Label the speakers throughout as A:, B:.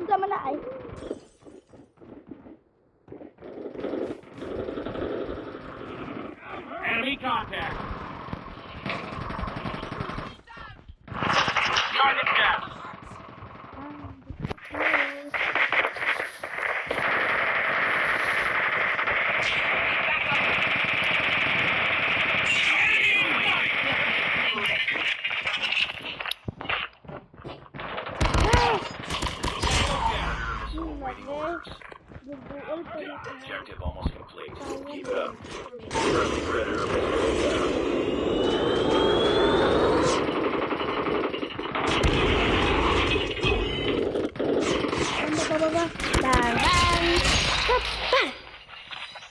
A: Sama na ay.
B: Enemy contact. Target down. Objective almost complete. Keep it up. Friendly predator
A: Bang, bang. Bang.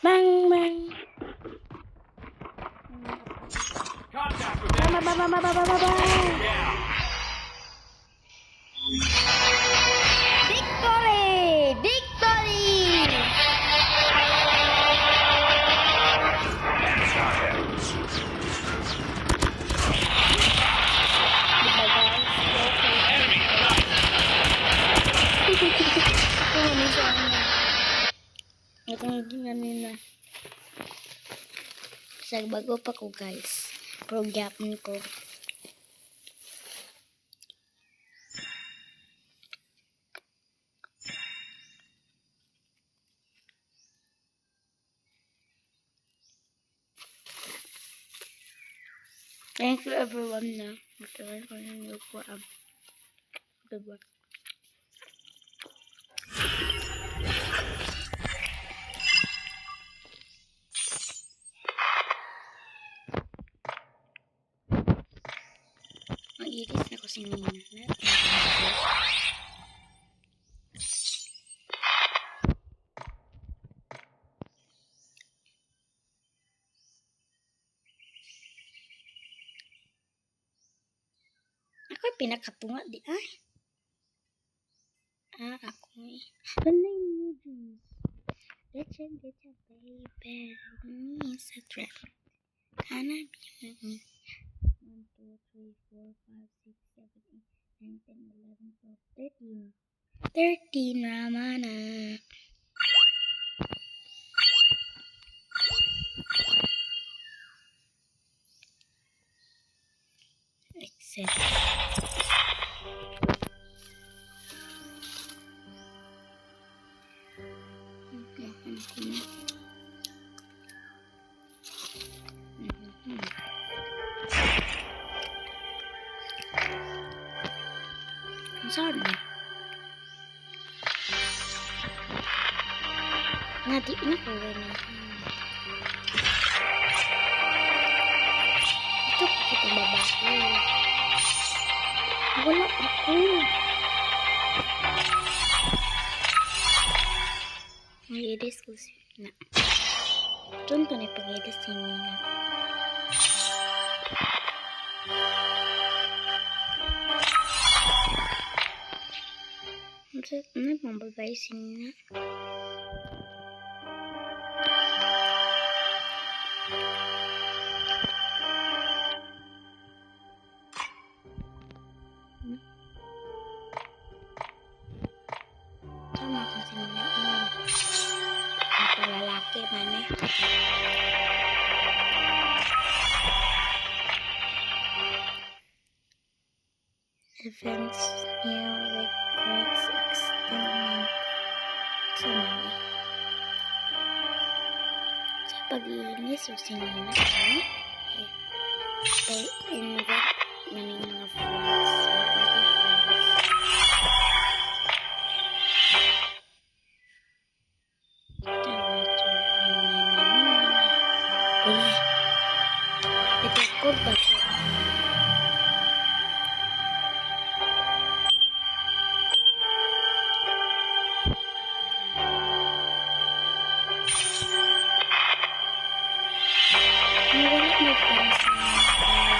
A: Bang, bang.
B: contact with them.
A: Bang, bang, bang, bang, bang, bang, bang.
B: Down.
A: Victory! Victory!
B: Enemy
A: Ito nga ganina. Sa bago pa ko guys. Program ko. Thank you everyone na. Matagal ko yung nagpuan. Diba? Mag-iris na ko si Nina. Ako pinakapunga di ay. Ako eh. Walay ni Diyos. Let's get your baby. Me is a trap. Can I be with me? 1, 2, 3, 4, 5, 6, 7, 8, 9, 10, 11, 12, 13. 13 Ramana. Except. Sorry. Nanti ini kalau itu kita babaku. Wala ako. Mag-edit ko siya na. Doon pa na pag-edit siya na. Ano mababay siya na. Sama kasi nila. Ang lalaki man eh. Events, new records, experiment. Sama eh. Sa pag-iinis o sinina eh. Pag-invent na mga friends. Ito ko ba siya? Nawala mo para sa para.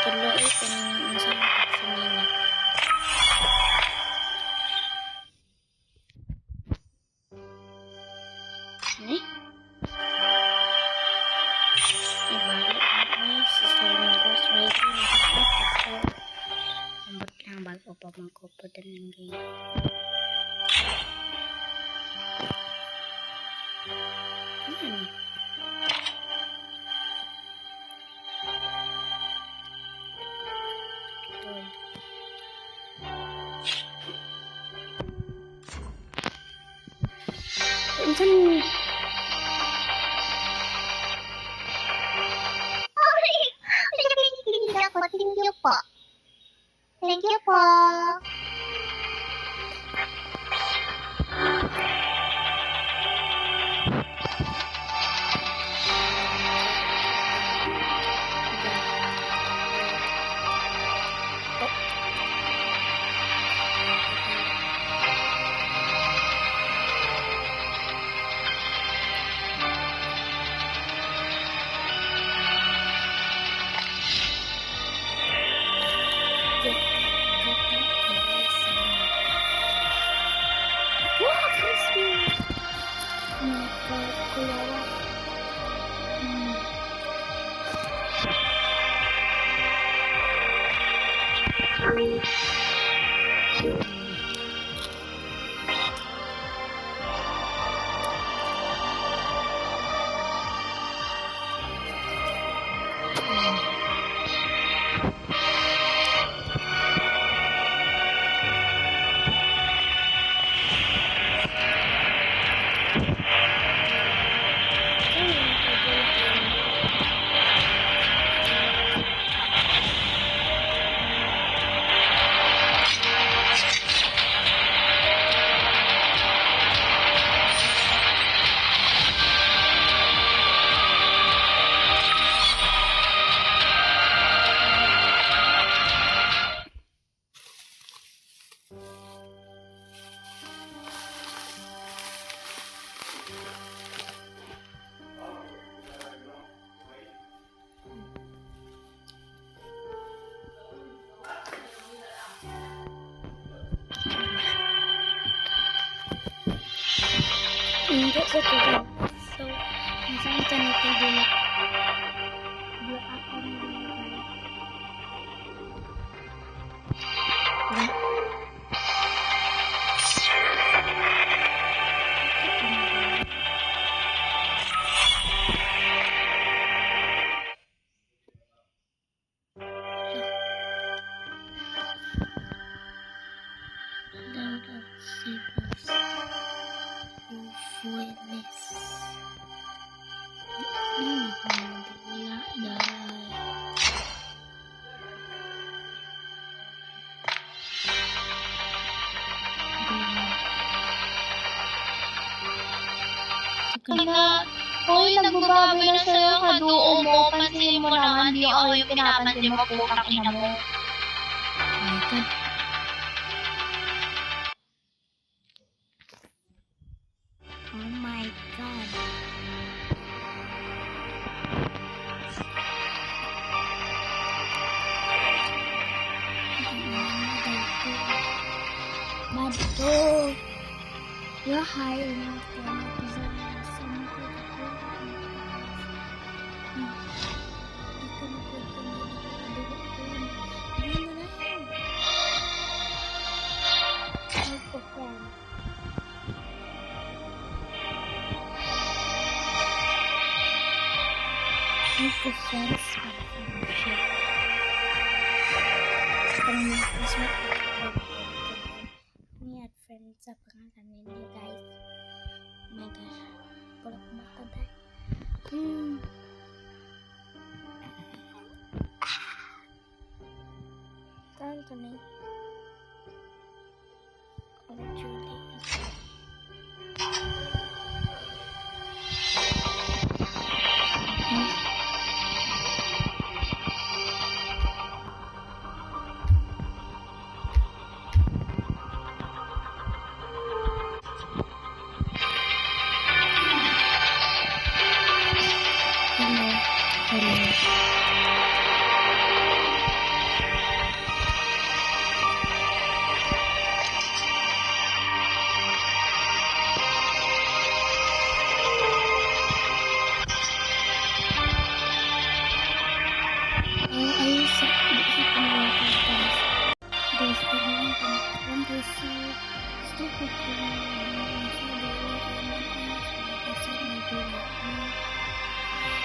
A: Tuloy ko na yung isang pagsimina. Ini? Ibalik na si Sir Ghost Rider nakikita ko. Ambot lang bago pa magkupudan ng game. Ayan. Unsan
C: Thank you po. Thank you po.
A: Wow, Christmas! Nagkakulawa. Hindi sa tubig. So, minsan ka natulog. Di ako
C: Hoy, nagbababoy na sa'yo ang kaduo mo. Pansinin mo naman, di ako yung pinapansin mo, putang ina mo.
A: Oh my God. Bato. You're high enough to represent some make the friends shit. Ini at friends sa pangalan ninyo guys. Oh my gosh. Kulak mata dahil. Tanto nih. Julie. gusto ko kung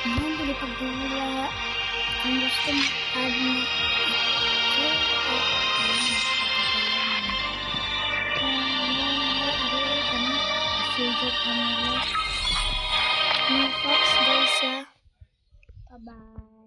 A: Mahal ko pagdula. Kung gusto mo add mo Fox guys ya. Bye bye.